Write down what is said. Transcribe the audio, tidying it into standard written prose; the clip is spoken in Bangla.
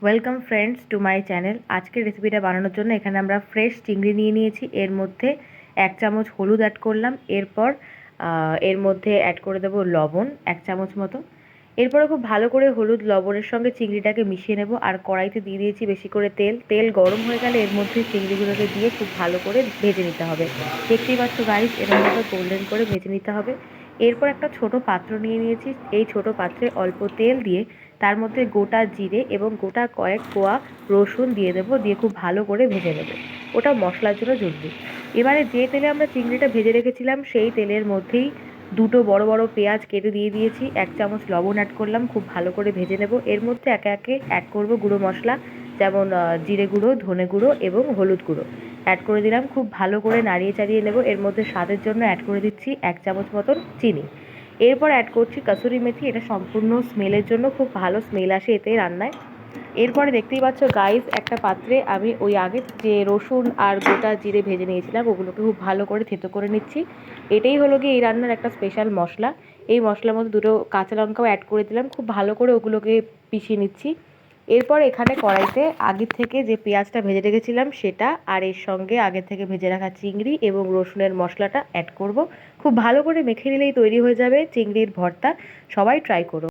Welcome friends to my channel. আজকের রেসিপিটা বানানোর জন্য এখানে আমরা ফ্রেশ চিংড়ি নিয়ে নিয়েছি। এর মধ্যে 1 চামচ হলুদ অ্যাড করলাম। এরপর এর মধ্যে অ্যাড করে দেবো লবণ 1 চামচ মতো। এরপরে খুব ভালো করে হলুদ লবণের সঙ্গে চিংড়িটাকে মিশিয়ে নেব। আর কড়াইতে দিয়ে দিয়েছি বেশি করে তেল। তেল গরম হয়ে গেলে এর মধ্যে চিংড়িগুলোকে দিয়ে খুব ভালো করে ভেজে নিতে হবে। দেখতেই পাচ্ছ গাইস, এরকমভাবে গোল্ডেন করে ভেজে নিতে হবে। এরপর একটা ছোট পাত্র নিয়ে নিয়েছি। এই ছোট পাত্রে অল্প তেল দিয়ে তার মধ্যে গোটা জিরে এবং গোটা কয়েক কোয়া রসুন দিয়ে দেবো। দিয়ে খুব ভালো করে ভেজে নেব। ওটা মশলার জন্য জরুরি। এবারে যে তেলে আমরা চিংড়িটা ভেজে রেখেছিলাম সেই তেলের মধ্যেই দুটো বড় বড় পেঁয়াজ কেটে দিয়ে দিয়েছি। 1 চামচ লবণ অ্যাড করলাম। খুব ভালো করে ভেজে নেব। এর মধ্যে একে একে অ্যাড করব গুঁড়ো মশলা, যেমন জিরে গুঁড়ো, ধনে গুঁড়ো এবং হলুদ গুঁড়ো অ্যাড করে দিলাম। খুব ভালো করে নাড়িয়ে চাড়িয়ে নেব। এর মধ্যে স্বাদের জন্য অ্যাড করে দিচ্ছি 1 চামচ মতন চিনি। এরপর অ্যাড করছি কাসুরি মেথি। এটা সম্পূর্ণ স্মেলের জন্য, খুব ভালো স্মেল আসে এতে রান্নায়। এরপরে দেখতেই পাচ্ছ গাইস, একটা পাত্রে আমি ওই আগে যে রসুন আর গোটা জিরে ভেজে নিয়েছিলাম ওগুলোকে খুব ভালো করে থেতো করে নিচ্ছি। এটাই হলো গিয়ে এই রান্নার একটা স্পেশাল মশলা। এই মশলার মধ্যে দুটো কাঁচা লঙ্কাও অ্যাড করে দিলাম। খুব ভালো করে ওগুলোকে পিষিয়ে নিচ্ছি। এরপর এখানে কড়াইতে আগের থেকে যে পেঁয়াজটা ভেজে রেখেছিলাম সেটা আর এর সঙ্গে আগের থেকে ভেজে রাখা চিংড়ি এবং রসুনের মশলাটা অ্যাড করব। খুব ভালো করে মেখে নিলেই তৈরি হয়ে যাবে চিংড়ির ভর্তা। সবাই ট্রাই করো।